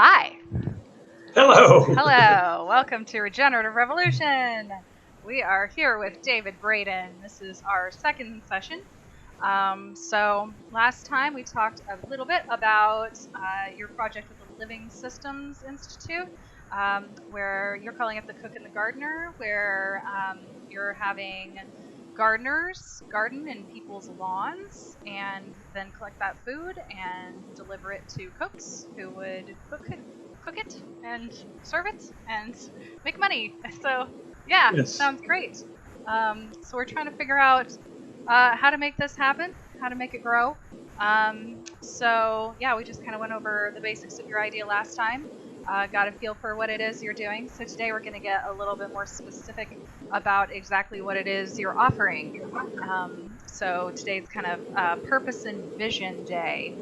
Hi. Hello. Hello. Welcome to Regenerative Revolution. We are here with David Braden. This is our second session. So last time we talked a little bit about your project with the Living Systems Institute, where you're calling it the Cook and the Gardener, where you're having gardeners garden in people's lawns and then collect that food and deliver it to cooks who would cook it and serve it and make money. So yeah, Yes. sounds great. So we're trying to figure out how to make this happen, how to make it grow. So yeah, we just kind of went over the basics of your idea last time. Got a feel for what it is you're doing. So today we're going to get a little bit more specific about exactly what it is you're offering. So today's kind of Purpose and Vision Day.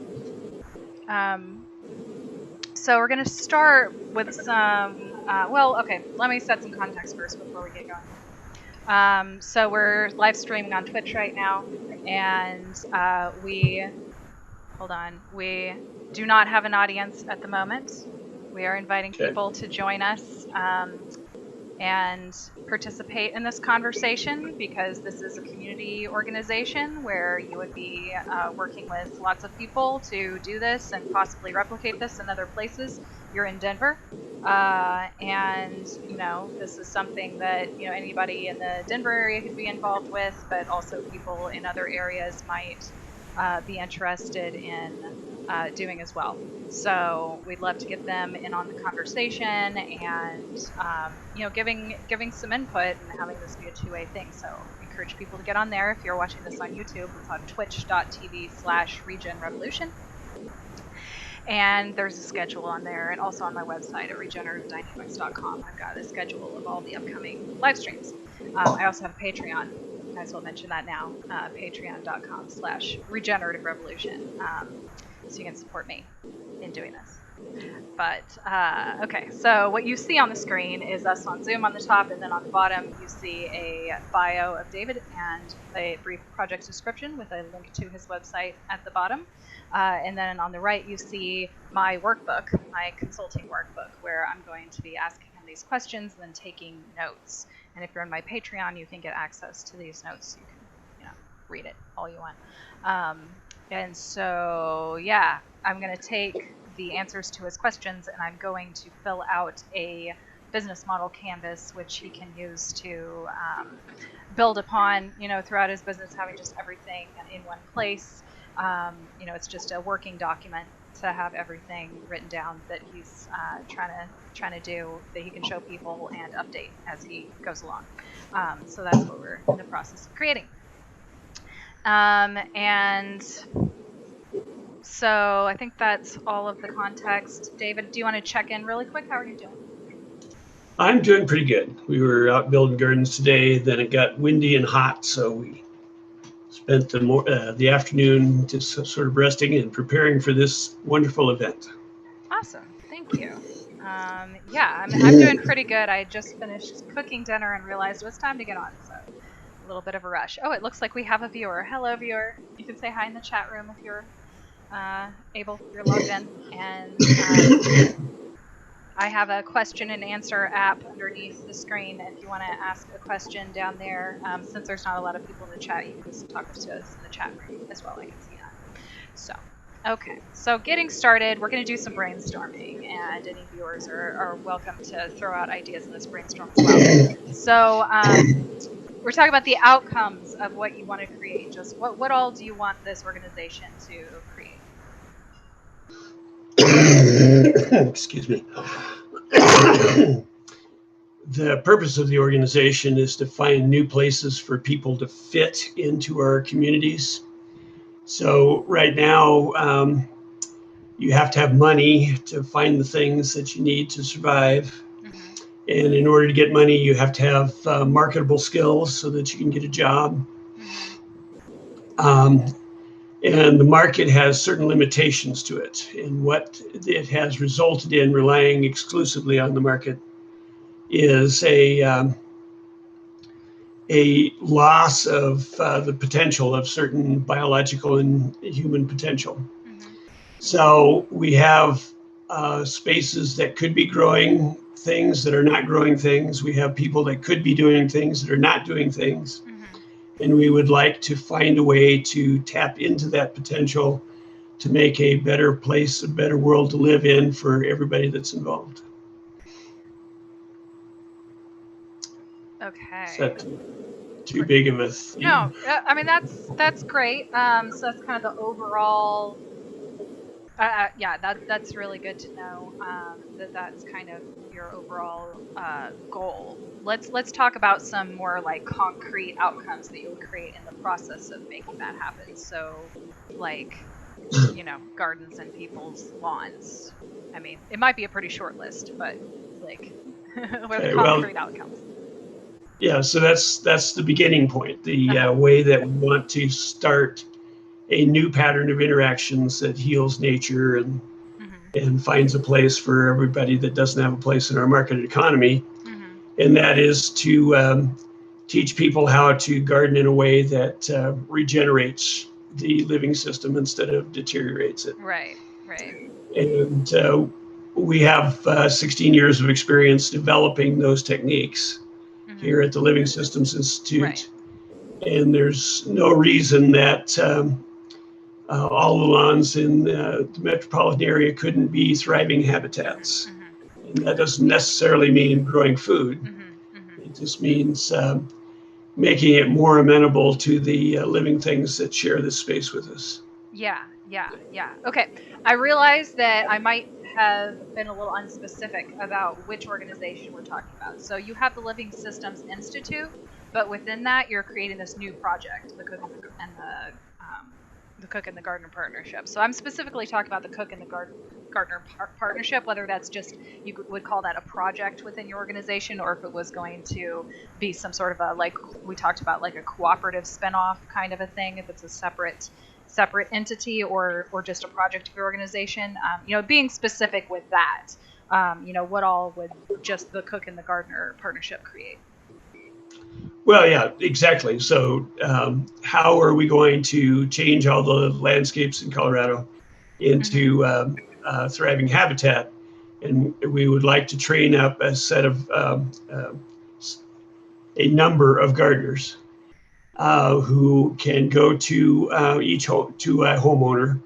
So we're going to start with some, okay, let me set some context first before we get going. So we're live streaming on Twitch right now, and we do not have an audience at the moment. We are inviting people to join us and participate in this conversation because this is a community organization where you would be working with lots of people to do this and possibly replicate this in other places. You're in Denver, and this is something that anybody in the Denver area could be involved with, but also people in other areas might be interested in doing as well. So we'd love to get them in on the conversation and giving some input and having this be a two-way thing. So encourage people to get on there. If you're watching this on YouTube, it's on twitch.tv/rEvolution. And there's a schedule on there, and also on my website at regenerativedynamics.com. I've got a schedule of all the upcoming live streams. I also have a Patreon. I as well mention that now, patreon.com/regenerative revolution. So you can support me in doing this. But, okay, so what you see on the screen is us on Zoom on the top, and then on the bottom you see a bio of David and a brief project description with a link to his website at the bottom. And then on the right you see my workbook, my consulting workbook, where I'm going to be asking him these questions and then taking notes. And if you're on my Patreon, you can get access to these notes. You can, read it all you want. And so, yeah, I'm going to take the answers to his questions, and I'm going to fill out a business model canvas, which he can use to build upon, throughout his business, having just everything in one place. It's just a working document to have everything written down that he's trying to do, that he can show people and update as he goes along. So that's what we're in the process of creating. And so I think that's all of the context. David, do you want to check in really quick? How are you doing? I'm doing pretty good. We were out building gardens today, then it got windy and hot, so we spent the afternoon just sort of resting and preparing for this wonderful event. Awesome. Thank you. Yeah, I'm doing pretty good. I just finished cooking dinner and realized it was time to get on, so a little bit of a rush. Oh, it looks like we have a viewer. Hello, viewer. You can say hi in the chat room if you're able. You're logged in. And I have a question and answer app underneath the screen. If you want to ask a question down there, since there's not a lot of people in the chat, you can just talk to us in the chat room as well. I can see that. So, okay. So getting started, we're going to do some brainstorming, and any viewers are welcome to throw out ideas in this brainstorm as well. So we're talking about the outcomes of what you want to create. Just what all do you want this organization to create? Excuse me. The purpose of the organization is to find new places for people to fit into our communities. So right now, you have to have money to find the things that you need to survive. Mm-hmm. And in order to get money, you have to have marketable skills so that you can get a job. Mm-hmm. And the market has certain limitations to it. And what it has resulted in relying exclusively on the market is a loss of the potential of certain biological and human potential. Mm-hmm. So we have spaces that could be growing things that are not growing things. We have people that could be doing things that are not doing things. Mm-hmm. And we would like to find a way to tap into that potential to make a better place, a better world to live in for everybody that's involved. Is Okay. that too big of a No, theme? I mean that's great. So that's kind of the overall. Yeah, that's really good to know. That's kind of your overall goal. Let's talk about some more like concrete outcomes that you would create in the process of making that happen. So, like, gardens and people's lawns. I mean, it might be a pretty short list, but like, what are the Okay, well, concrete outcomes? yeah, so that's the beginning point, the Uh-huh. way that we want to start a new pattern of interactions that heals nature Mhm. and finds a place for everybody that doesn't have a place in our market economy. Mhm. And that is to teach people how to garden in a way that regenerates the living system instead of deteriorates it. Right. Right. And we have 16 years of experience developing those techniques Mhm. here at the Living Systems Right. Institute. And there's no reason that all the lawns in the metropolitan area couldn't be thriving Mhm. habitats. Mhm. And that doesn't necessarily mean growing food. Mhm. Mhm. It just means making it more amenable to the living things that share this space with us. Yeah, yeah, yeah. Okay. I realize that I might have been a little unspecific about which organization we're talking about. So you have the Living Systems Institute, but within that, you're creating this new project, the Cook and the Gardener Partnership. So I'm specifically talking about the Cook and the Gardener Partnership, whether that's just would call that a project within your organization, or if it was going to be some sort of a, like we talked about, like a cooperative spinoff kind of a thing, if it's a separate entity or just a project of your organization. Being specific with that, what all would just the Cook and the Gardener Partnership create? Well, yeah, exactly. So, how are we going to change all the landscapes in Colorado Mm-hmm. into thriving habitat? And we would like to train up a set of a number of gardeners who can go to to a homeowner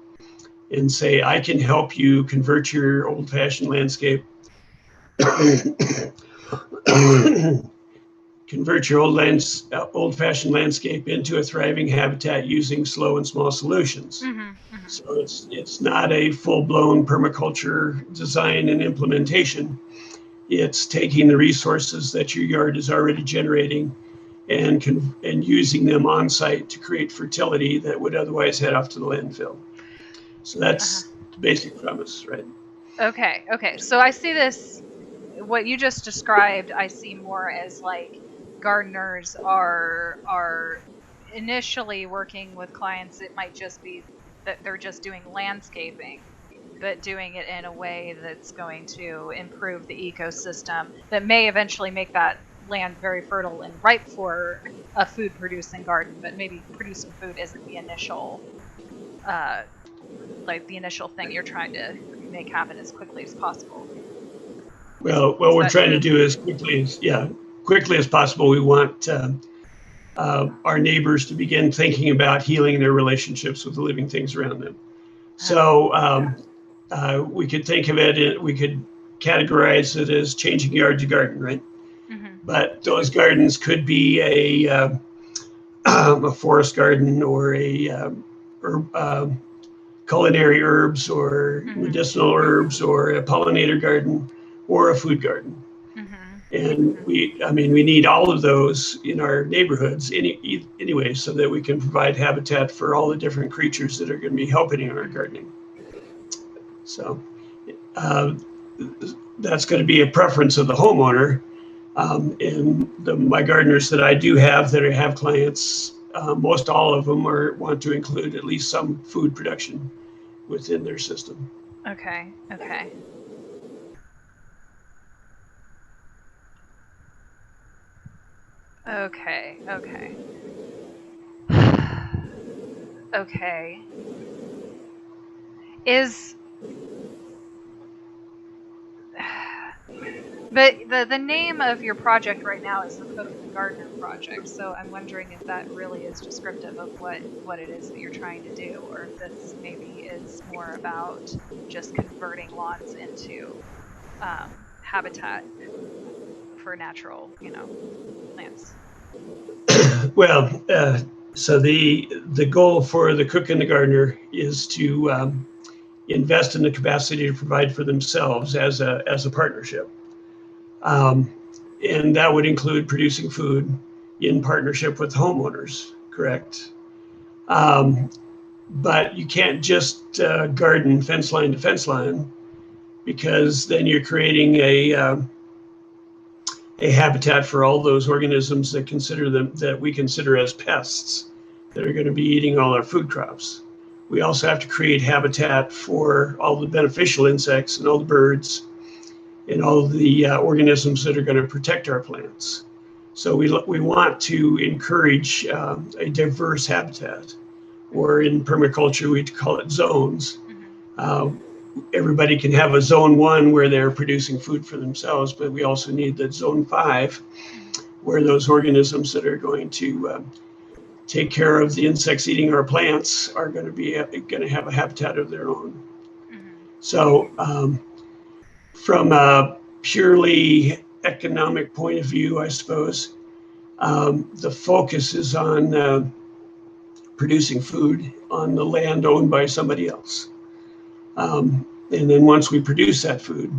and say, "I can help you convert your old-fashioned landscape." Convert your old-fashioned landscape into a thriving habitat using slow and small solutions. Mm-hmm. Mm-hmm. So it's not a full-blown permaculture design and implementation. It's taking the resources that your yard is already generating and using them on site to create fertility that would otherwise head off to the landfill. So Uh-huh. that's the basic premise, right? Okay. Okay. So I see this, what you just described, I see more as like gardeners are initially working with clients. It might just be that they're just doing landscaping, but doing it in a way that's going to improve the ecosystem, that may eventually make that land very fertile and ripe for a food producing garden. But maybe producing food isn't the initial uh the initial thing you're trying to make happen as quickly as possible. is Well, what is we're that trying to true? do as quickly as possible. We want our neighbors to begin thinking about healing their relationships with the living things around them. uh, So we could think of it, we could categorize it as changing yard to garden, right? mhm, But those gardens could be a forest garden or a herb, culinary herbs or mhm, medicinal herbs or a pollinator garden or a food garden. mhm, And mhm. I mean, we need all of those in our neighborhoods anyway, so that we can provide habitat for all the different creatures that are going to be helping in our gardening. So uh, that's going to be a preference of the homeowner. And my gardeners that I do have that have clients, most all of them want to include at least some food production within their system. Okay, okay, okay, okay. Okay. Is But the name of your project right now is the Cook and the Gardener Project, so I'm wondering if that really is descriptive of what it is that you're trying to do, or if this maybe is more about just converting lawns into habitat for natural, plants. Well, so the goal for the Cook and the Gardener is to invest in the capacity to provide for themselves as a partnership. Um, and that would include producing food in partnership with homeowners, correct? Um, but you can't just garden fence line to fence line, because then you're creating a habitat for all those organisms that we consider as pests that are going to be eating all our food crops. We also have to create habitat for all the beneficial insects and all the birds and all the organisms that are going to protect our plants. So we want to encourage a diverse habitat, or in permaculture, we call it zones. Mm-hmm. Uh, Everybody can have a zone 1 where they're producing food for themselves, but we also need that zone 5 Mm-hmm. where those organisms that are going to take care of the insects eating our plants are going to have a habitat of their own. Mm-hmm. So from a purely economic point of view, I suppose, the focus is on producing food on the land owned by somebody else. And then once we produce that food,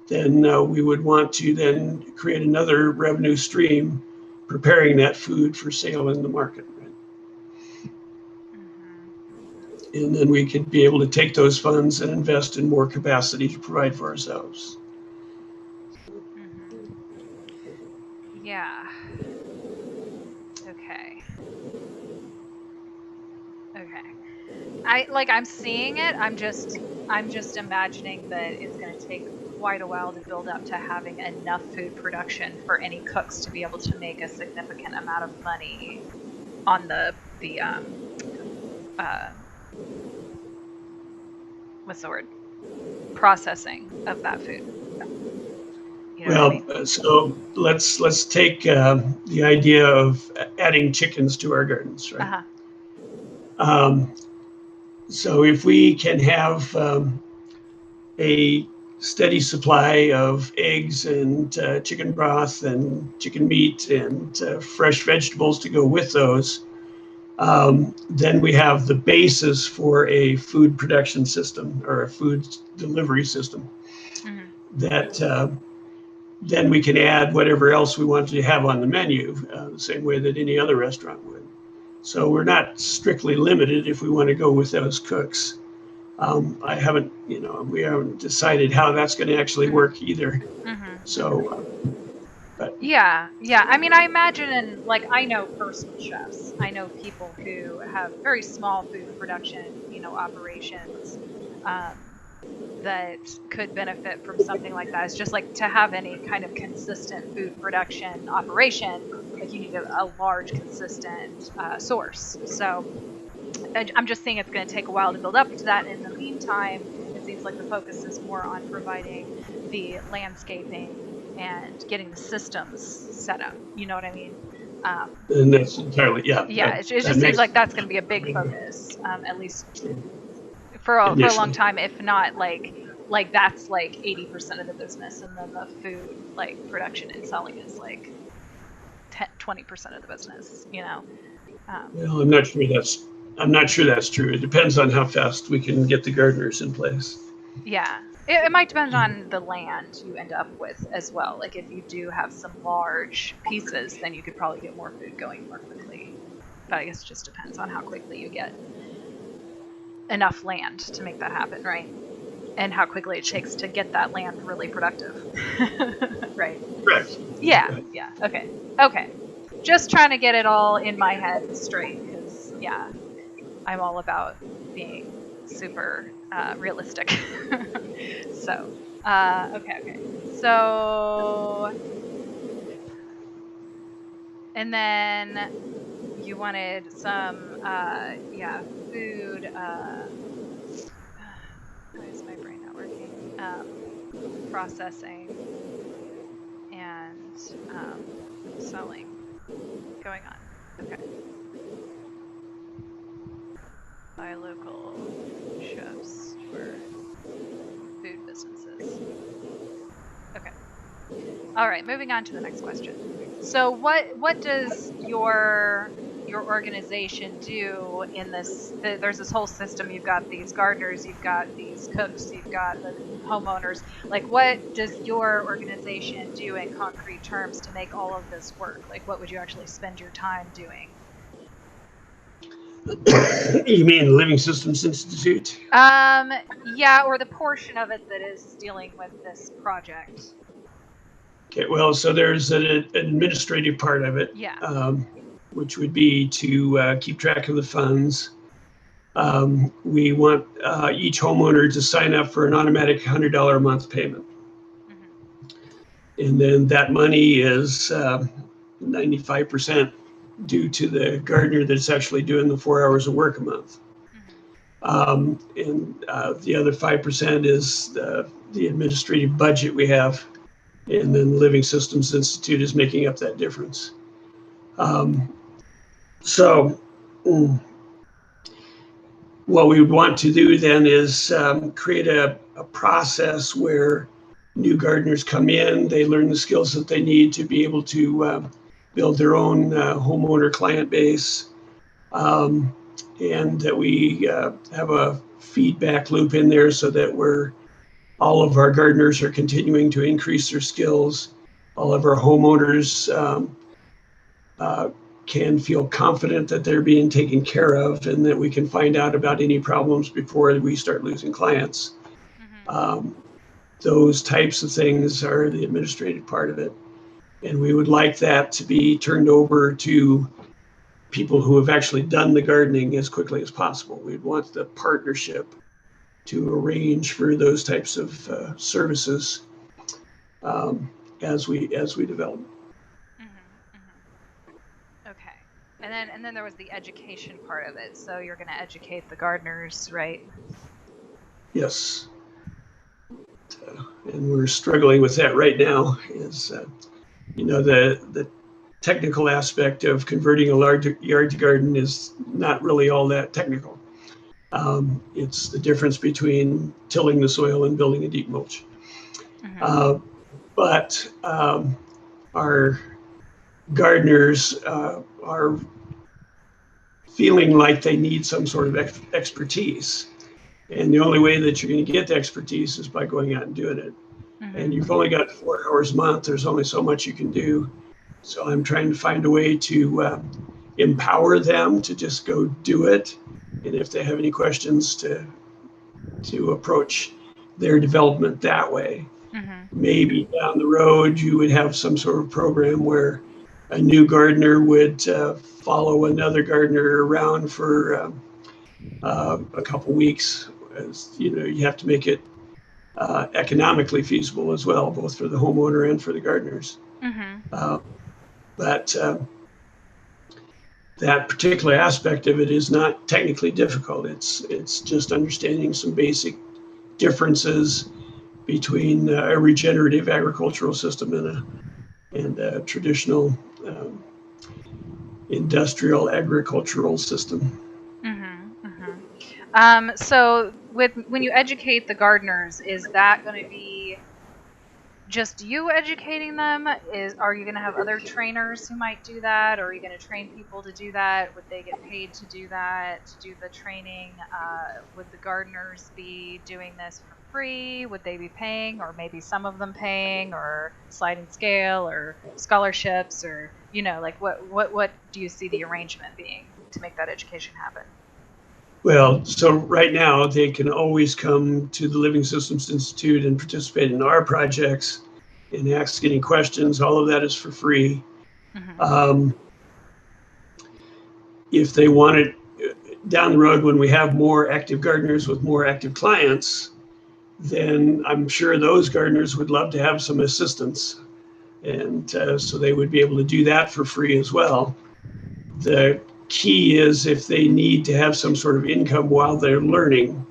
then we would want to then create another revenue stream, preparing that food for sale in the market. Right? Mm-hmm. And then we could be able to take those funds and invest in more capacity to provide for ourselves. Mm-hmm. Yeah. Okay. Okay. I'm seeing it. I'm just imagining that it's going to take quite a while to build up to having enough food production for any cooks to be able to make a significant amount of money on the uh what's the word, processing of that food. You know what I Well, mean? so let's take the idea of adding chickens to our gardens, right? Uh-huh. Um, so if we can have a steady supply of eggs and chicken broth and chicken meat and fresh vegetables to go with those, then we have the basis for a food production system or a food delivery system Mm-hmm. that then we can add whatever else we want to have on the menu, the same way that any other restaurant would. So we're not strictly limited if we want to go with those cooks. I haven't, we haven't decided how that's going to actually Mm-hmm. work either. Mm-hmm. Mm-hmm. So, but Yeah, yeah. I mean, I imagine, and like, I know personal chefs. I know people who have very small food production, operations, um, that could benefit from something like that. It's just like to have any kind of consistent food production operation, like you need a large, consistent source. So I'm just saying it's going to take a while to build up to that. In the meantime, it seems like the focus is more on providing the landscaping and getting the systems set up. You know what I mean? and that's entirely, yeah, Yeah, it that just seems makes like that's going to be a big focus, at least for a long initially. time. If not, like that's like 80% of the business, and then the food like production and selling is like 20% of the business. Um, Well, I'm not sure that's true. It depends on how fast we can get the gardeners in place. Yeah. It might depend on the land you end up with as well. Like if you do have some large pieces, then you could probably get more food going more quickly. But I guess it just depends on how quickly you get enough land to make that happen, right? And how quickly it takes to get that land really productive. Right. Correct. Yeah, Right. yeah. Okay. Okay. Just trying to get it all in my head straight, cuz yeah, I'm all about being super realistic. So, okay. So, and then you wanted some, yeah, food. Why is my brain not working? Processing. selling going on. Okay. Buy local chefs or food businesses. Okay. All right, moving on to the next question. So what does your organization do in this? There's this whole system. You've got these gardeners, you've got these cooks, you've got the homeowners. Like, what does your organization do in concrete terms to make all of this work? Like, what would you actually spend your time doing? You mean Living Systems Institute? Yeah, or the portion of it that is dealing with this project. Okay, well, so there's an administrative part of it, Yeah. which would be to keep track of the funds. We want each homeowner to sign up for an automatic $100 a month payment. Mm-hmm. And then that money is 95% due to the gardener that's actually doing the 4 hours of work a month. And the other 5% is the administrative budget we have. And then Living Systems Institute is making up that difference. So what we would want to do then is create a process where new gardeners come in, they learn the skills that they need to be able to build their own homeowner client base, and that we have a feedback loop in there so that all of our gardeners are continuing to increase their skills. All of our homeowners can feel confident that they're being taken care of and that we can find out about any problems before we start losing clients. Mm-hmm. Those types of things are the administrative part of it. And we would like that to be turned over to people who have actually done the gardening as quickly as possible. We'd want the partnership to arrange for those types of services as we develop. Mm-hmm. Mm-hmm. Okay. And then there was the education part of it. So you're going to educate the gardeners, right? Yes. And we're struggling with that right now. Is the technical aspect of converting a large yard to garden is not really all that technical. It's the difference between tilling the soil and building a deep mulch. Mm-hmm. But our gardeners are feeling like they need some sort of expertise. And the only way that you're going to get the expertise is by going out and doing it. Mm-hmm. And you've only got 4 hours a month. There's only so much you can do. So I'm trying to find a way to empower them to just go do it. And if they have any questions, to approach their development that way. Mm-hmm. Maybe down the road, you would have some sort of program where a new gardener would follow another gardener around for a couple weeks. As, you have to make it economically feasible as well, both for the homeowner and for the gardeners. Mm-hmm. But that particular aspect of it is not technically difficult. It's just understanding some basic differences between a regenerative agricultural system and a traditional industrial agricultural system. Mm-hmm. So when you educate the gardeners, is that going to be just you educating them? Are you going to have other trainers who might do that? Or are you going to train people to do that? Would they get paid to do that, to do the training? Would the gardeners be doing this for free? Would they be paying, or maybe some of them paying, or sliding scale, or scholarships, or like what do you see the arrangement being to make that education happen? Well, so right now they can always come to the Living Systems Institute and participate in our projects and ask any questions. All of that is for free. Mm-hmm. If they want it down the road, when we have more active gardeners with more active clients, then I'm sure those gardeners would love to have some assistance. And so they would be able to do that for free as well. The key is if they need to have some sort of income while they're learning,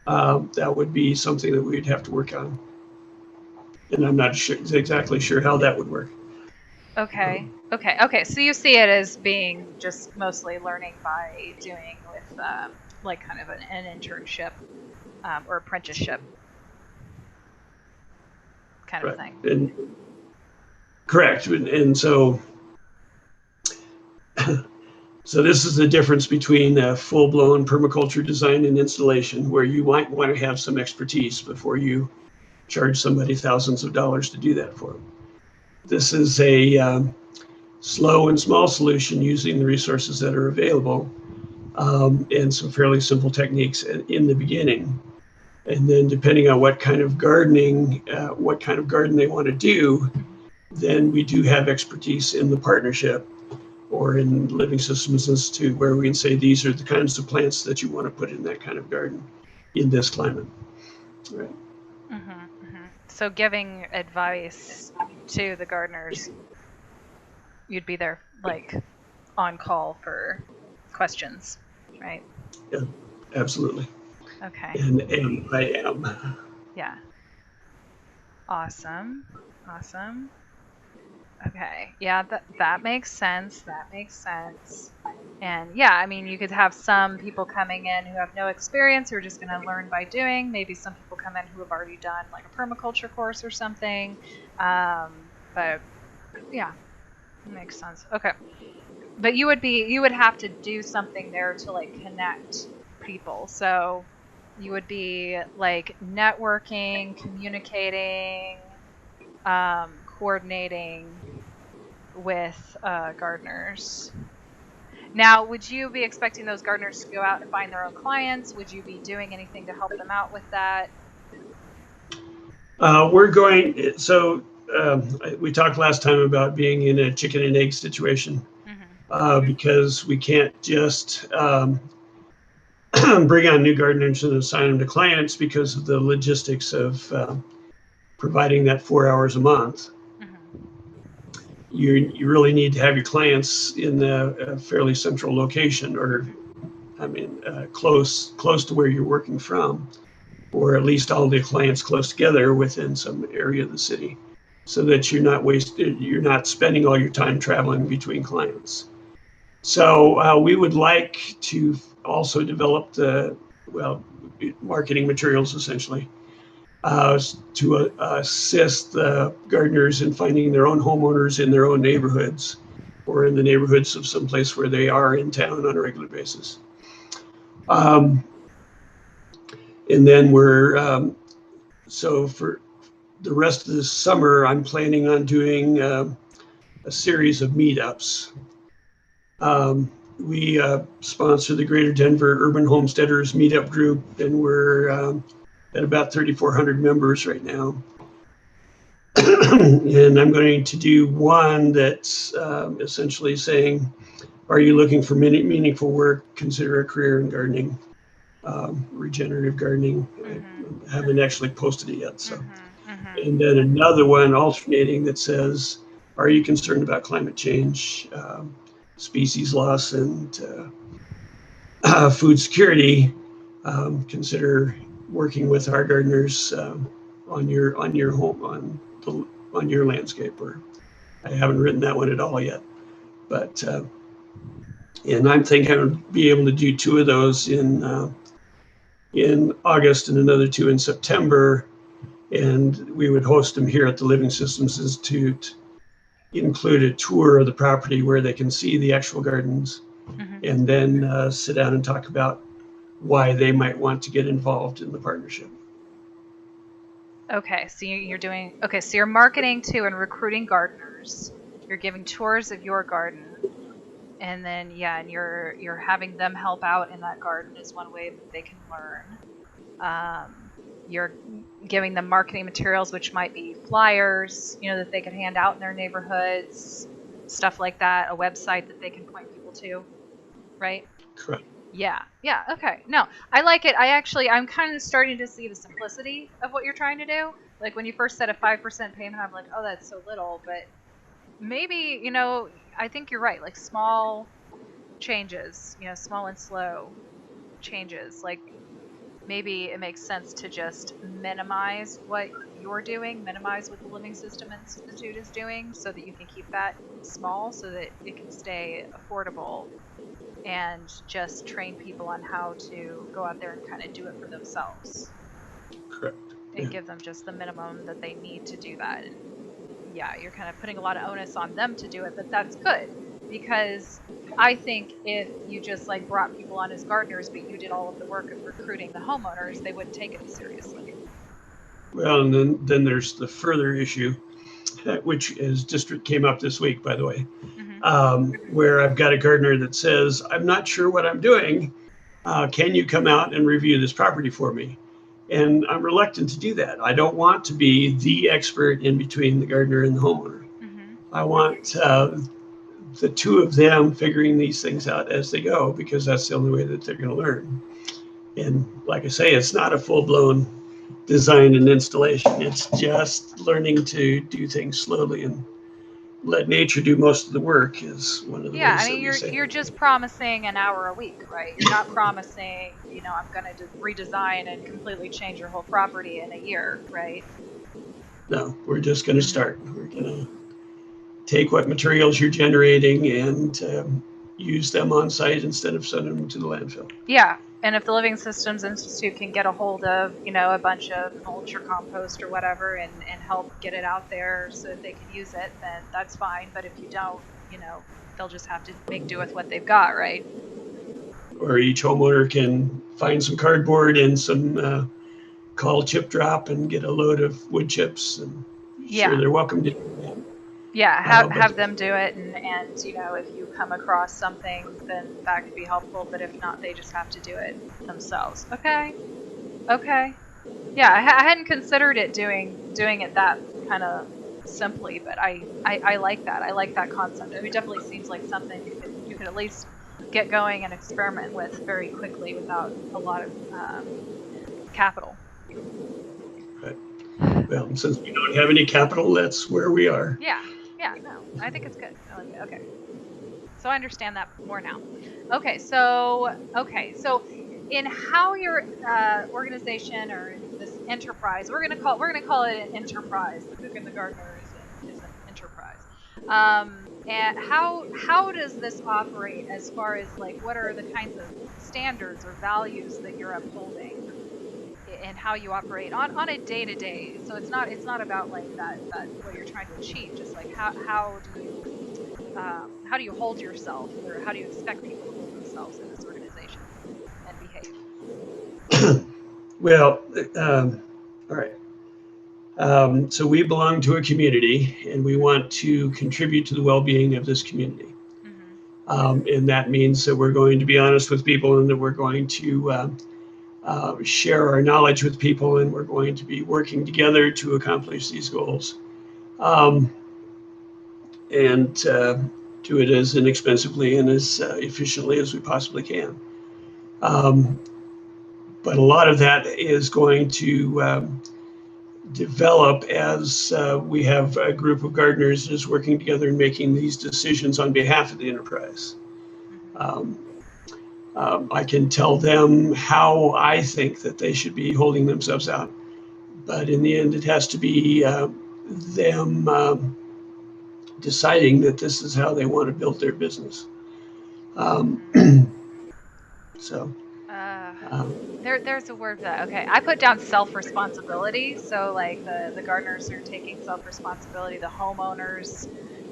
that would be something that we'd have to work on. And I'm not exactly sure how that would work. Okay. Okay. So you see it as being just mostly learning by doing with like kind of an internship or apprenticeship kind of Right. thing. And correct. And so so this is the difference between full-blown permaculture design and installation, where you might want to have some expertise before you charge somebody thousands of dollars to do that for them. This is a slow and small solution using the resources that are available, and some fairly simple techniques in the beginning. And then depending on what kind of garden they want to do, then we do have expertise in the partnership or in Living Systems Institute, where we can say these are the kinds of plants that you want to put in that kind of garden in this climate. Right. So giving advice to the gardeners, you'd be there like on call for questions, right? Yeah, absolutely. Okay. And I am. Yeah. Awesome. Awesome. Okay. Yeah, that makes sense. That makes sense. And yeah, I mean, you could have some people coming in who have no experience who are just going to learn by doing. Maybe some people come in who have already done like a permaculture course or something. But yeah, makes sense. Okay. But you would have to do something there to like connect people. So you would be like networking, communicating, coordinating with gardeners. Now, would you be expecting those gardeners to go out and find their own clients? Would you be doing anything to help them out with that? We're going, so we talked last time about being in a chicken and egg situation, Mm-hmm. because we can't just bring on new gardeners and assign them to clients because of the logistics of providing that 4 hours a month. Mm-hmm. You really need to have your clients in a fairly central location, or I mean, close to where you're working from, or at least all the clients close together within some area of the city, so that you're not spending all your time traveling between clients. So we would like to also develop the, well, marketing materials essentially, to assist the gardeners in finding their own homeowners in their own neighborhoods, or in the neighborhoods of some place where they are in town on a regular basis. Um, and then so for the rest of the summer, I'm planning on doing a series of meetups. We sponsor the Greater Denver Urban Homesteaders Meetup Group, and we're at about 3,400 members right now. And I'm going to do one that's essentially saying, are you looking for meaningful work? Consider a career in gardening, regenerative gardening. Mm-hmm. I haven't actually posted it yet. So, Mm-hmm. Mm-hmm. and then another one alternating that says, are you concerned about climate change, species loss, and food security? Consider working with our gardeners on your home, on your landscape. Or I haven't written that one at all yet, but and I'm thinking I would be able to do two of those in August and another two in September, and we would host them here at the Living Systems Institute. Include a tour of the property where they can see the actual gardens, Mm-hmm. and then sit down and talk about why they might want to get involved in the partnership. Okay, so you're doing okay. So you're marketing to and recruiting gardeners. You're giving tours of your garden, and then yeah, and you're having them help out in that garden is one way that they can learn. You're giving them marketing materials, which might be flyers, that they could hand out in their neighborhoods, stuff like that. A website that they can point people to, right? Correct. Yeah, yeah, okay. No, I like it. I'm kind of starting to see the simplicity of what you're trying to do. Like when you first said a 5% payment, I'm like, oh, that's so little. But maybe, I think you're right. Like small changes, small and slow changes. Like maybe it makes sense to just minimize what you're doing, minimize what the Living System Institute is doing, so that you can keep that small, so that it can stay affordable, and just train people on how to go out there and kind of do it for themselves. Correct. And give them just the minimum that they need to do that. And yeah, you're kind of putting a lot of onus on them to do it, but that's good, because I think if you just like brought people on as gardeners, but you did all of the work of recruiting the homeowners, they wouldn't take it as seriously. Well, and then there's the further issue, which is district came up this week, by the way, where I've got a gardener that says, I'm not sure what I'm doing. Can you come out and review this property for me? And I'm reluctant to do that. I don't want to be the expert in between the gardener and the homeowner. I want the two of them figuring these things out as they go, because that's the only way that they're going to learn. And like I say, it's not a full-blown design and installation. It's just learning to do things slowly and let nature do most of the work, is one of the Yeah, I ways that mean, we say. you're just promising an hour a week, right? You're not promising, I'm going to redesign and completely change your whole property in a year, right? No, we're just going to start. We're going to take what materials you're generating and use them on site instead of sending them to the landfill. Yeah, and if the Living Systems Institute can get a hold of, a bunch of mulch or compost or whatever, and help get it out there so that they can use it, then that's fine. But if you don't, they'll just have to make do with what they've got, right? Or each homeowner can find some cardboard and some call chip drop and get a load of wood chips, and sure, Yeah. they're welcome to do that. Yeah, But have them do it, and if you come across something, then that could be helpful. But if not, they just have to do it themselves. Okay. Yeah, I hadn't considered it doing it that kind of simply, but I like that. I like that concept. It definitely seems like something you could at least get going and experiment with very quickly without a lot of capital. well, since we don't have any capital, that's where we are. Yeah, no, I think it's good. I like it. Okay, so I understand that more now. So in how your organization or this enterprise, we're gonna call it an enterprise. The Cook and the Gardener is an enterprise. And how does this operate as far as like what are the kinds of standards or values that you're upholding, and how you operate on a day to day? So it's not about like that what you're trying to achieve. Just like how do you hold yourself, or how do you expect people to hold themselves in this organization and behave? Well, all right. So we belong to a community, and we want to contribute to the well-being of this community. And that means that we're going to be honest with people, and that we're going to share our knowledge with people, and we're going to be working together to accomplish these goals. And do it as inexpensively and as efficiently as we possibly can. But a lot of that is going to develop as we have a group of gardeners that is working together and making these decisions on behalf of the enterprise. I can tell them how I think that they should be holding themselves out, but in the end, it has to be them deciding that this is how they want to build their business. So There's a word for that. Okay, I put down self-responsibility. So like the gardeners are taking self-responsibility. The homeowners,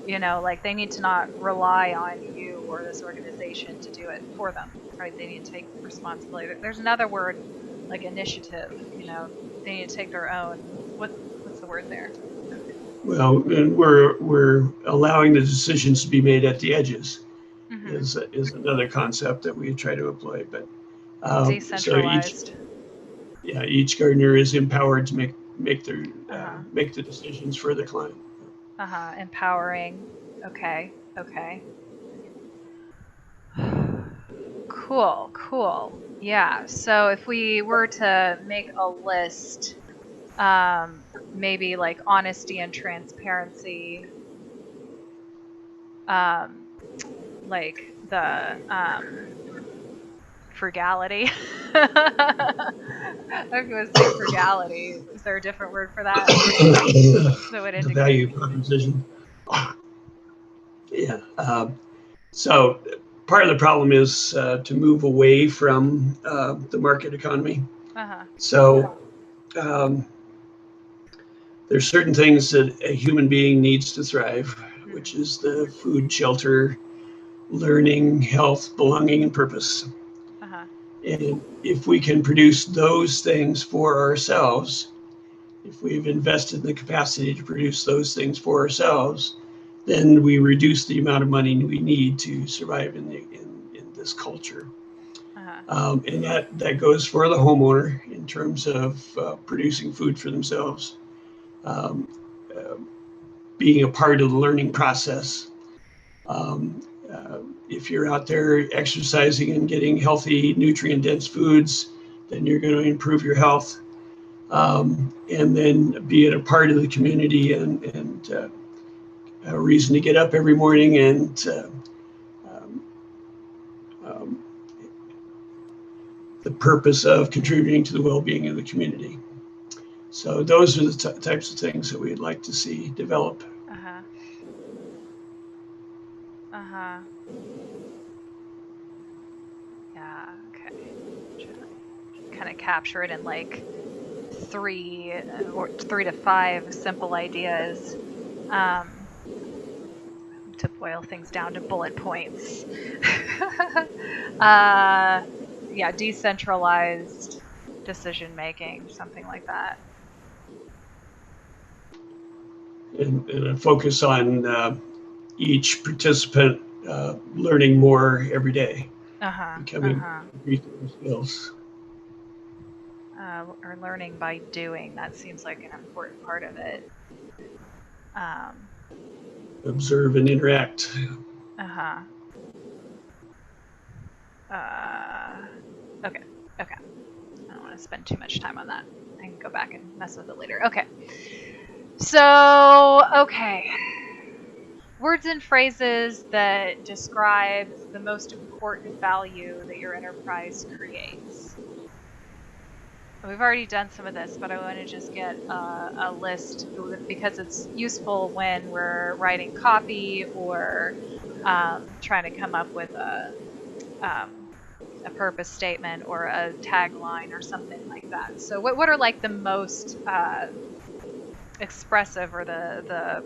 like they need to not rely on you or this organization to do it for them, right? They need to take responsibility. There's another word, like initiative. They need to take their own. What's the word there? well, and we're allowing the decisions to be made at the edges. Is another concept that we try to employ. But decentralized. So each gardener is empowered to make the decisions for the client. Empowering. Okay. Cool. Yeah. So if we were to make a list, maybe like honesty and transparency, like the frugality. I was going to say frugality. Is there a different word for that? That would The indicate value proposition. Yeah. So part of the problem is to move away from the market economy. Uh-huh. So um, there's certain things that a human being needs to thrive, which is the food, shelter, learning, health, belonging, and purpose. Uh-huh. And if we can produce those things for ourselves, if we've invested in the capacity to produce those things for ourselves, then we reduce the amount of money we need to survive in this culture. Uh-huh. And that goes for the homeowner in terms of producing food for themselves, um, uh, being a part of the learning process. Um, uh, if you're out there exercising and getting healthy, nutrient dense foods, then you're going to improve your health. And then be it a part of the community and a reason to get up every morning and um, um, the purpose of contributing to the well-being of the community. So those are the types of things that we'd like to see develop. Uh-huh. Uh-huh. Yeah, okay. Kind of capture it in like 3 to 5 simple ideas. To boil things down to bullet points. Yeah, decentralized decision making, something like that. And a focus on each participant learning more every day, Uh-huh. becoming Uh-huh. increasing skills. Or learning by doing. That seems like an important part of it. Observe and interact. Uh-huh. Okay. Okay. I don't want to spend too much time on that. I can go back and mess with it later. Okay. So, okay. Words and phrases that describe the most important value that your enterprise creates. We've already done some of this, but I want to just get a list because it's useful when we're writing copy or trying to come up with a purpose statement or a tagline or something like that. So what are like the most expressive or the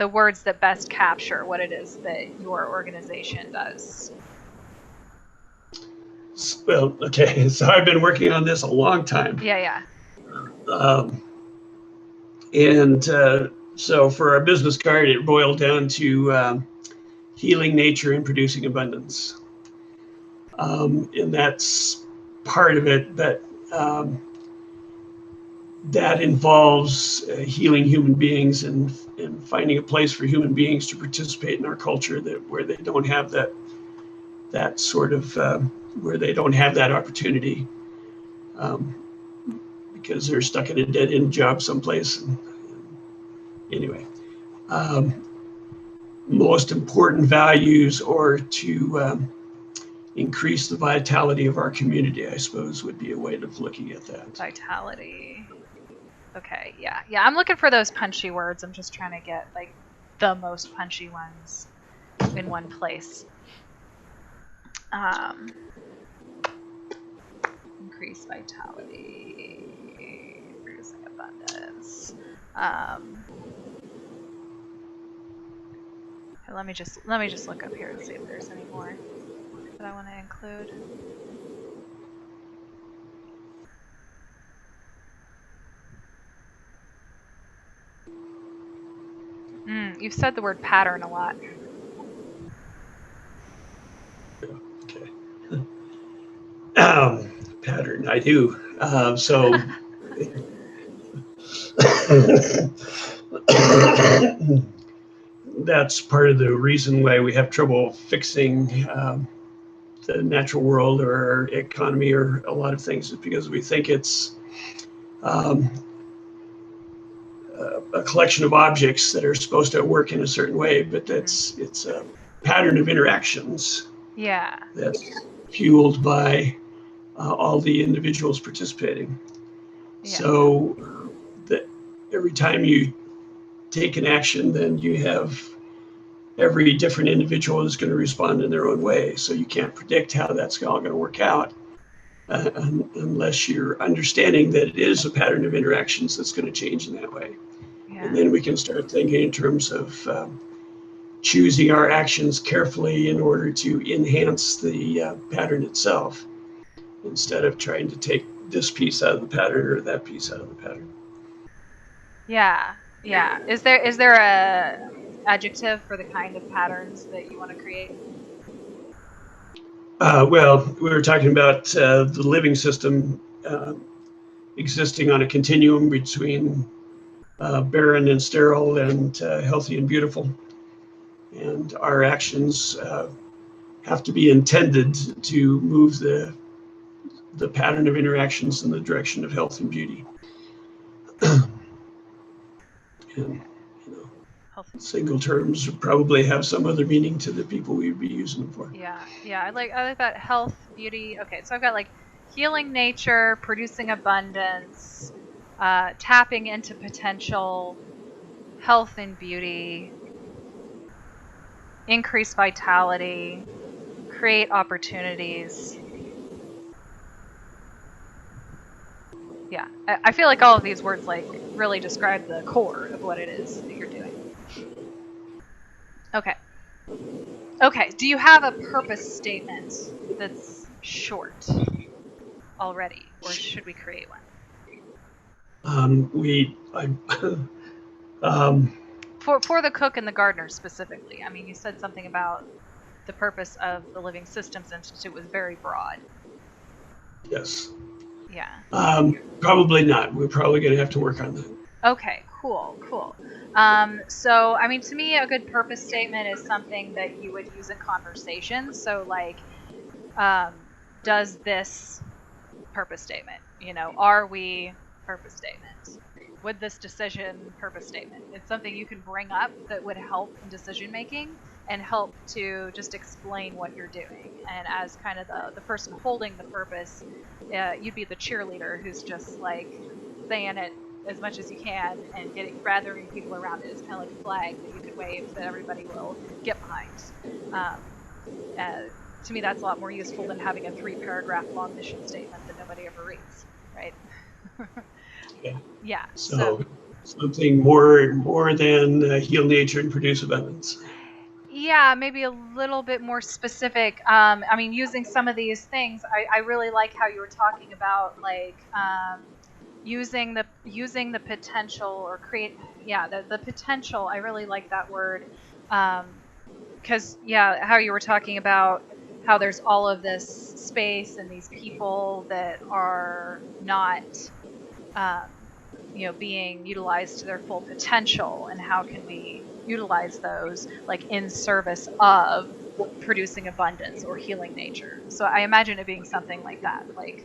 words that best capture what it is that your organization does? Well, okay, so I've been working on this a long time. Yeah. Um, and so for our business card, it boiled down to healing nature and producing abundance. And that's part of it, but that involves healing human beings and finding a place for human beings to participate in our culture that where they don't have that sort of where they don't have that opportunity um, because they're stuck in a dead end job someplace. And anyway, um, most important values are to increase the vitality of our community, I suppose, would be a way of looking at that. Vitality. Okay, yeah. I'm looking for those punchy words. I'm just trying to get like the most punchy ones in one place. Increase vitality, producing abundance. Let me just look up here and see if there's any more that I want to include. You've said the word pattern a lot. Okay. Pattern, I do. So that's part of the reason why we have trouble fixing the natural world or our economy or a lot of things is because we think it's um, a collection of objects that are supposed to work in a certain way, but it's a pattern of interactions. Yeah. that's fueled by all the individuals participating. Yeah. So that every time you take an action, then you have every different individual is going to respond in their own way. So you can't predict how that's all going to work out unless you're understanding that it is a pattern of interactions that's going to change in that way. Yeah. And then we can start thinking in terms of choosing our actions carefully in order to enhance the pattern itself instead of trying to take this piece out of the pattern or that piece out of the pattern. Yeah. Yeah. Is there a adjective for the kind of patterns that you want to create? Well, we were talking about the living system existing on a continuum between barren and sterile and healthy and beautiful. And our actions have to be intended to move the pattern of interactions in the direction of health and beauty. And Okay. you know, Health and single beauty. terms probably have some other meaning to the people we'd be using them for. Yeah. Yeah. I like that health, beauty. Okay. So I've got like healing nature, producing abundance, tapping into potential, health and beauty, increase vitality, create opportunities. Yeah. I feel like all of these words like really describe the core of what it is that you're doing. Okay. Okay. Do you have a purpose statement that's short already, or should we create one? I, um, For the cook and the gardener specifically. I mean, you said something about the purpose of the Living Systems Institute was very broad. yes. Yeah. Probably not. We're probably going to have to work on that. Okay, cool, cool. So, I mean, to me, a good purpose statement is something that you would use in conversation. So, like, um, does this purpose statement, are we purpose statement? Would this decision purpose statement? It's something you can bring up that would help in decision making and help to just explain what you're doing. And as kind of the person holding the purpose, you'd be the cheerleader who's just like saying it as much as you can and gathering people around it. It's kind of like a flag that you could wave that everybody will get behind. Um, to me, that's a lot more useful than having a 3-paragraph long mission statement that nobody ever reads, right? Yeah. Yeah. So something more than heal nature and produce abundance. Yeah, maybe a little bit more specific. I mean, using some of these things, I really like how you were talking about like using the potential or create. Yeah, the potential. I really like that word. Because yeah, how you were talking about how there's all of this space and these people that are not um, being utilized to their full potential, and how can we utilize those like in service of producing abundance or healing nature. So I imagine it being something like that, like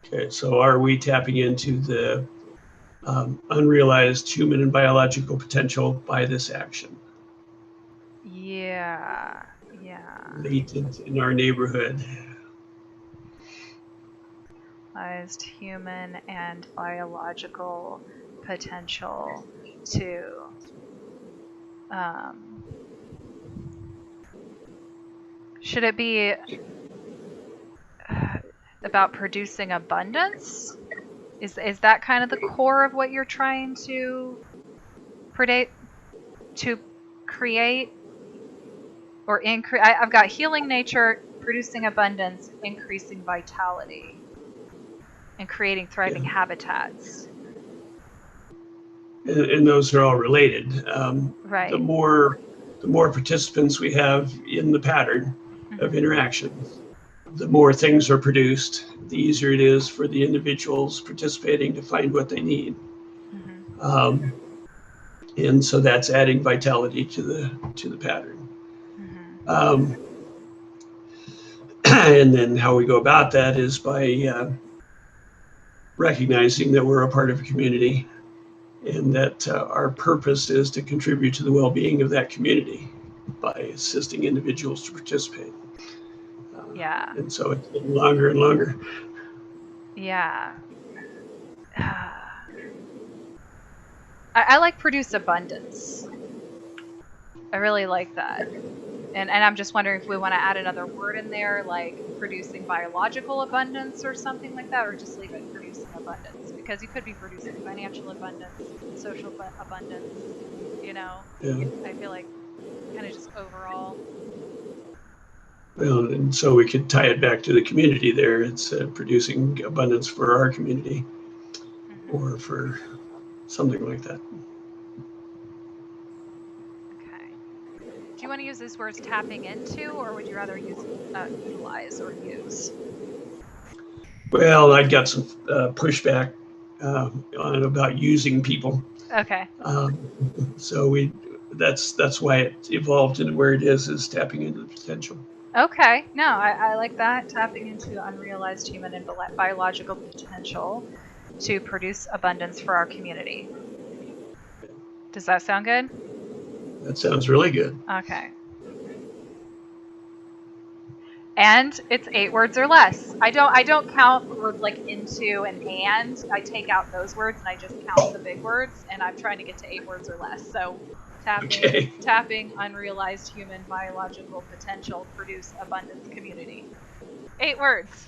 Okay, so are we tapping into the unrealized human and biological potential by this action? yeah, yeah, Latent in our neighborhood. realized human and biological potential to um, should it be about producing abundance? Is that kind of the core of what you're trying to predate to create or increase? I've got healing nature, producing abundance, increasing vitality, and creating thriving Yeah. habitats. And those are all related. The Right. more the more participants we have in the pattern of Mm-hmm. interaction, the more things are produced, the easier it is for the individuals participating to find what they need. Mm-hmm. Um, and so that's adding vitality to the pattern. Mm-hmm. Um, and then how we go about that is by recognizing that we're a part of a community and that our purpose is to contribute to the well-being of that community. by assisting individuals to participate. Yeah. And so it's getting longer and longer. Yeah. I like produce abundance. I really like that. And I'm just wondering if we want to add another word in there, like producing biological abundance or something like that, or just leave it producing abundance, because you could be producing financial abundance, social abundance, you know. Yeah. I feel like kind of just overall. Well, and so we could tie it back to the community there. It's producing abundance for our community, or for something like that. Okay. Do you want to use these words tapping into, or would you rather use utilize or use? Well, I got some pushback on it about using people. Okay. So that's why it evolved into where it is tapping into the potential. Okay. No, I like that. Tapping into unrealized human and biological potential to produce abundance for our community. Does that sound good? That sounds really good. Okay. And it's 8 words or less. I don't count words like into and. I take out those words and I just count the big words, and I'm trying to get to 8 words or less. So Okay. tapping unrealized human biological potential, produce abundance community. 8 words.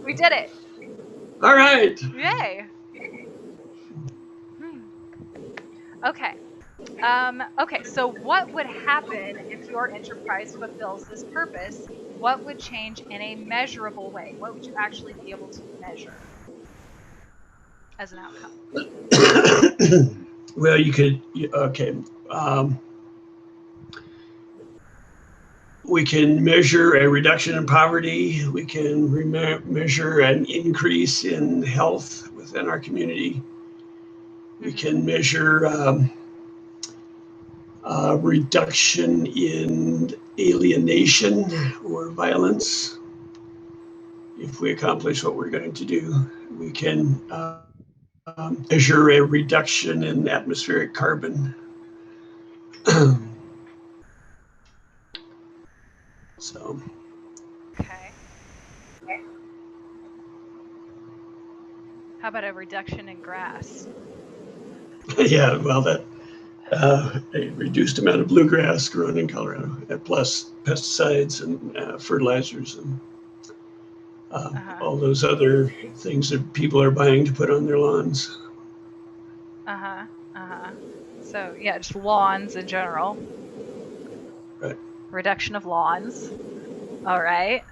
We did it. All right. Yay. Okay. Okay, so what would happen if your enterprise fulfills this purpose? What would change in a measurable way? What would you actually be able to measure as an outcome? Well, you could. Okay. We can measure a reduction in poverty. We can measure an increase in health within our community. We can measure a reduction in alienation or violence. If we accomplish what we're going to do, we can measure a reduction in atmospheric carbon. So, Okay. How about a reduction in grass? yeah, well, that a reduced amount of bluegrass grown in Colorado, plus pesticides and fertilizers and all those other things that people are buying to put on their lawns. Uh-huh. Uh-huh. So, yeah, just lawns in general. Right. Reduction of lawns. All right.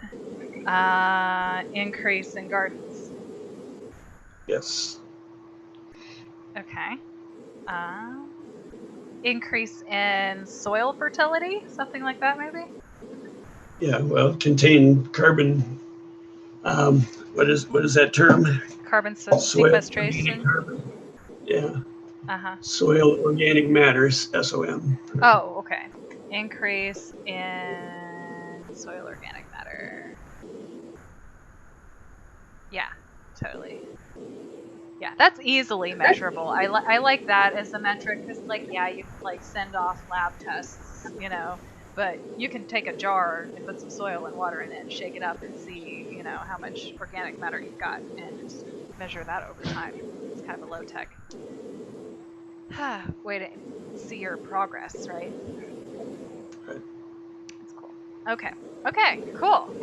Increase in gardens. Yes. Okay. Increase in soil fertility, something like that, maybe. Yeah. Well, contain carbon. What is that term? Carbon Soil organic sequestration. carbon. Yeah. Uh-huh. Soil organic matters. SOM. Oh, okay. Increase in soil organic matter. Yeah, totally. Yeah, that's easily measurable. I like that as a metric because, like, yeah, you can like send off lab tests, you know, but you can take a jar and put some soil and water in it and shake it up and see, you know, how much organic matter you've got and measure that over time. It's kind of a low tech way to see your progress, right? Right. That's cool. Okay. Okay. Cool.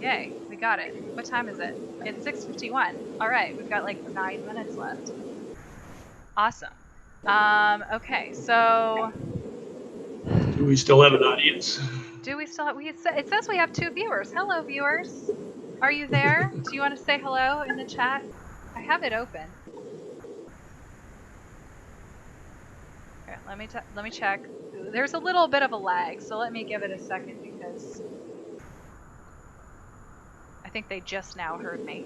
Yay, we got it. What time is it? It's 6:51. All right, we've got like 9 minutes left. Awesome. Okay, so Do we still have an audience? do we still have, it says we have 2 viewers. Hello, viewers. Are you there? Do you want to say hello in the chat? I have it open. Here, let me check. There's a little bit of a lag, so let me give it a second because I think they just now heard me.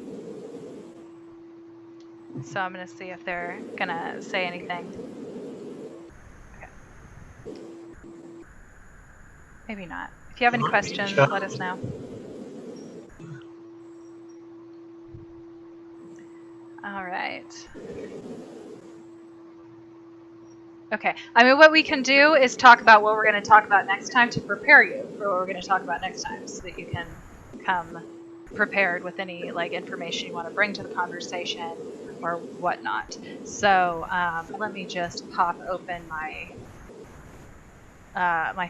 So I'm going to see if they're going to say anything. Okay. Maybe not. If you have any questions, let us know. All right. Okay. I mean, what we can do is talk about what we're going to talk about next time to prepare you for what we're going to talk about next time, so that you can come prepared with any like information you want to bring to the conversation or whatnot. So let me just pop open my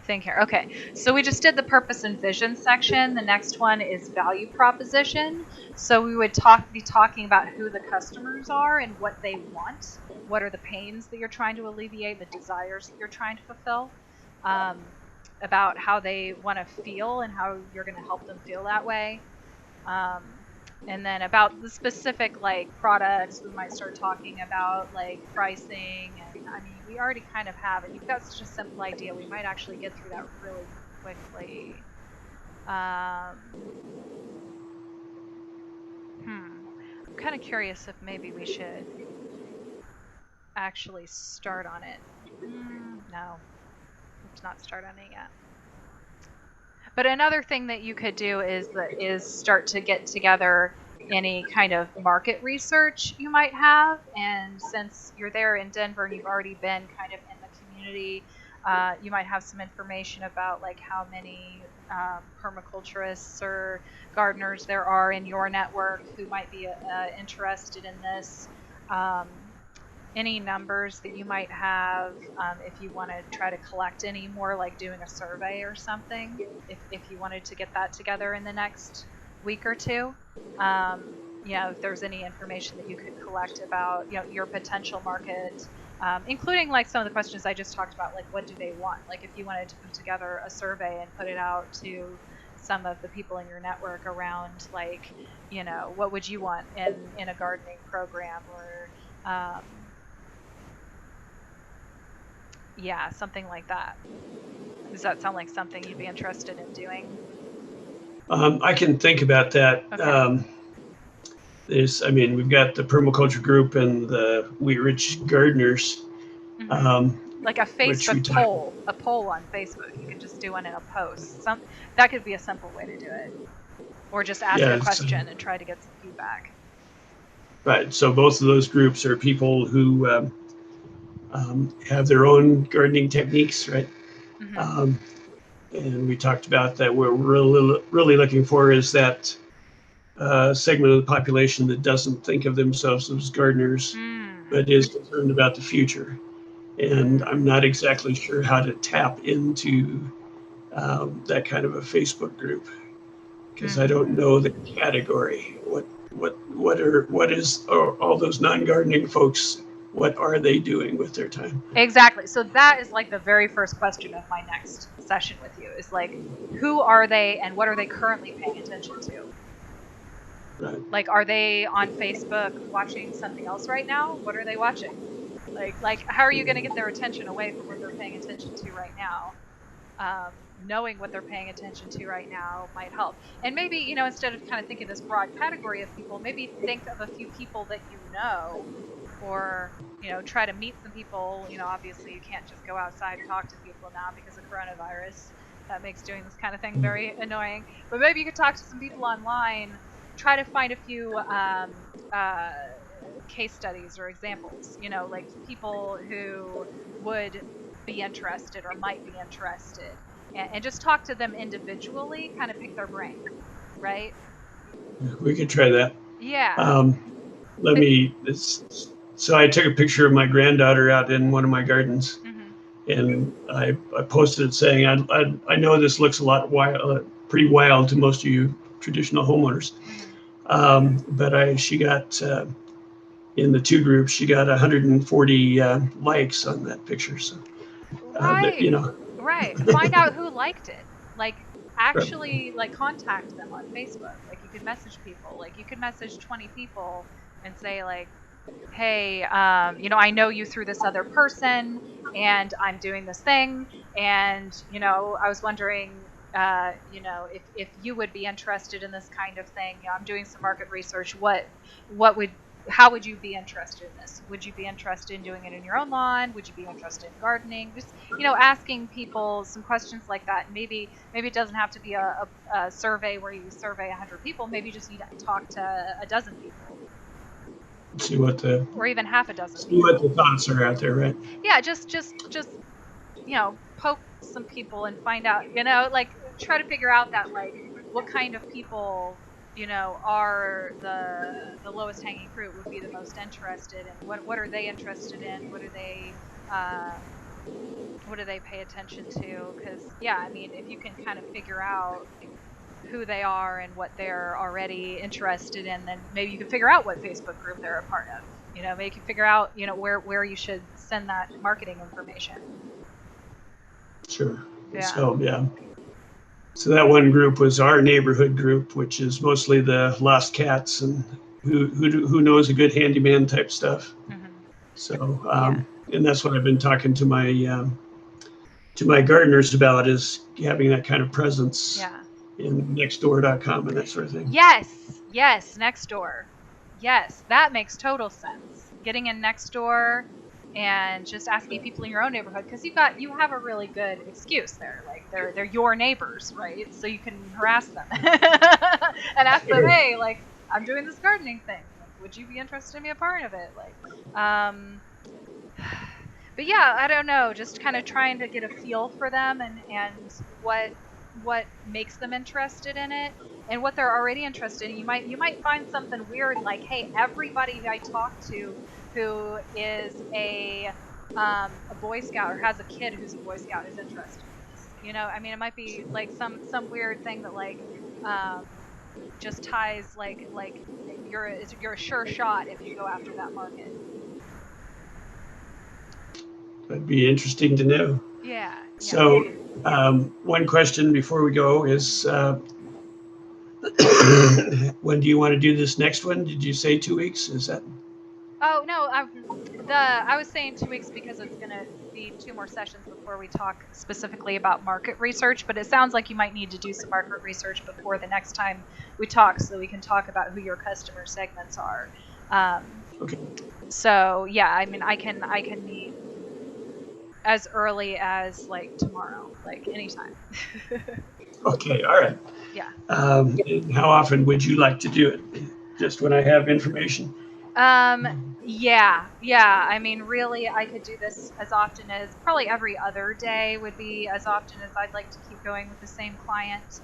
thing here. Okay, so we just did the purpose and vision section. The next one is value proposition. So we would be talking about who the customers are and what they want. What are the pains that you're trying to alleviate, the desires that you're trying to fulfill, about how they want to feel and how you're going to help them feel that way. Um, and then about the specific like products, we might start talking about like pricing. And I mean, we already kind of have it. You've got such a simple idea. We might actually get through that really quickly. I'm kind of curious if maybe we should actually start on it. No, let's not start on it yet. But another thing that you could do is start to get together any kind of market research you might have. And since you're there in Denver and you've already been kind of in the community, you might have some information about like how many permaculturists or gardeners there are in your network who might be interested in this. Any numbers that you might have, if you want to try to collect any more, like doing a survey or something, if you wanted to get that together in the next week or two. If there's any information that you could collect about, your potential market, including like some of the questions I just talked about, like what do they want? Like if you wanted to put together a survey and put it out to some of the people in your network around, like, what would you want in a gardening program, or yeah, something like that. Does that sound like something you'd be interested in doing? I can think about that. Okay. We've got the permaculture group and the Wheat Rich Gardeners, Mm-hmm. um, Like a which Facebook we talked. poll, a poll on Facebook. You can just do one in a post. That could be a simple way to do it, or just ask a Yeah, so, question and try to get some feedback. right. So both of those groups are people who have their own gardening techniques, right? Mm-hmm. Um, and we talked about that. What we're really looking for is that segment of the population that doesn't think of themselves as gardeners, Mm. but is concerned about the future. And I'm Mm. not exactly sure how to tap into that kind of a Facebook group, because I don't Mm-hmm. know the category. What is all those non-gardening folks? What are they doing with their time? Exactly. So that is like the very first question of my next session with you, is like, who are they and what are they currently paying attention to? Right. Like, are they on Facebook watching something else right now? What are they watching? Like how are you going to get their attention away from what they're paying attention to right now? Knowing what they're paying attention to right now might help. And maybe, instead of kind of thinking this broad category of people, maybe think of a few people that or, try to meet some people. Obviously you can't just go outside and talk to people now because of coronavirus. That makes doing this kind of thing very annoying. But maybe you could talk to some people online, try to find a few uh, case studies or examples, like people who would be interested or might be interested, and just talk to them individually, kind of pick their brain, right? We could try that. Yeah. Um, let me. So I took a picture of my granddaughter out in one of my gardens, Mm-hmm. and I posted it saying, I know this looks a lot wild, pretty wild to most of you traditional homeowners, Mm-hmm. but she got in the two groups, she got 140 likes on that picture. So Right. you know, Right. Find out who liked it. Like, right. actually, like, contact them on Facebook. Like, you could message people. Like, you could message 20 people and say, like, hey, I know you through this other person, and I'm doing this thing, and I was wondering, if you would be interested in this kind of thing. I'm doing some market research. What would how would you be interested in this? Would you be interested in doing it in your own lawn? Would you be interested in gardening? Just asking people some questions like that. Maybe it doesn't have to be a survey where you survey 100 people. Maybe you just need to talk to a dozen people. See what the or even half a dozen see what the people. thoughts are out there, right? Yeah, just poke some people and find out, like try to figure out that like what kind of people are the lowest hanging fruit, would be the most interested in what are they interested in, what do they pay attention to, because yeah, I mean, if you can kind of figure out who they are and what they're already interested in, then maybe you can figure out what Facebook group they're a part of. Maybe you can figure out where you should send that marketing information. Sure. Yeah. So yeah. So that one group was our neighborhood group, which is mostly the lost cats and who knows a good handyman type stuff. Mm-hmm. So Yeah. and that's what I've been talking to my gardeners about, is having that kind of presence Yeah. in nextdoor.com and that sort of thing. Yes, next door. Yes, that makes total sense. Getting in next door and just asking people in your own neighborhood, because you have a really good excuse there. Like they're your neighbors, right? So you can harass them and ask them, Sure. hey, like I'm doing this gardening thing. Like, would you be interested in being a part of it? But yeah, I don't know, just kind of trying to get a feel for them and what makes them interested in it and what they're already interested in. You might find something weird, like, hey, everybody I talk to who is a Boy Scout or has a kid who's a Boy Scout is interested in this. I mean, it might be like some weird thing that like just ties like you're a sure shot if you go after that market. That'd be interesting to know. Yeah, yeah. So one question before we go is when do you want to do this next one? Did you say 2 weeks? Is that Oh no, I was saying 2 weeks because it's gonna be 2 more sessions before we talk specifically about market research. But it sounds like you might need to do some market research before the next time we talk, so we can talk about who your customer segments are. okay? So yeah, I mean, I can meet as early as like tomorrow, like anytime. Okay, all right. Yeah. And how often would you like to do it? Just when I have information. Um, yeah. I mean, really, I could do this as often as probably every other day would be as often as I'd like to keep going with the same client.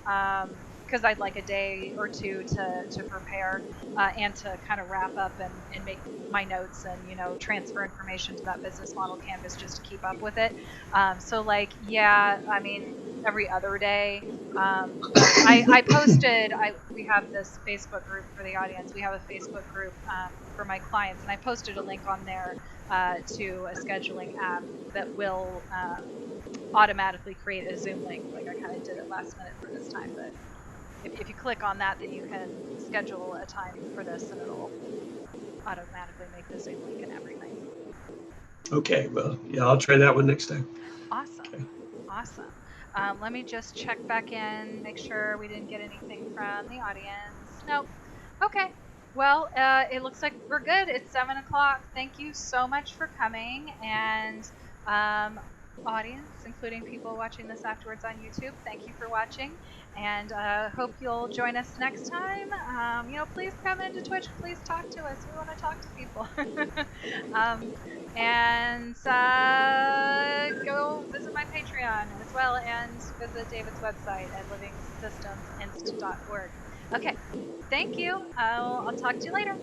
Because I'd like a day or two to prepare and to kind of wrap up and make my notes and transfer information to that business model canvas just to keep up with it. So like, yeah, I mean, every other day. But I posted, we have this Facebook group for the audience. We have a Facebook group for my clients, and I posted a link on there to a scheduling app that will automatically create a Zoom link. Like I kind of did it last minute for this time, but if you click on that, then you can schedule a time for this, and it'll automatically make the Zoom link and everything. Okay, well, yeah, I'll try that one next time. Awesome. Okay. Awesome. Let me just check back in, make sure we didn't get anything from the audience. Nope. Okay. Well, it looks like we're good. It's 7:00. Thank you so much for coming. And audience, including people watching this afterwards on YouTube, thank you for watching. And hope you'll join us next time. Please come into Twitch. Please talk to us. We want to talk to people. And go visit my Patreon as well, and visit David's website at livingsystemsinst.org. Okay, thank you. I'll talk to you later.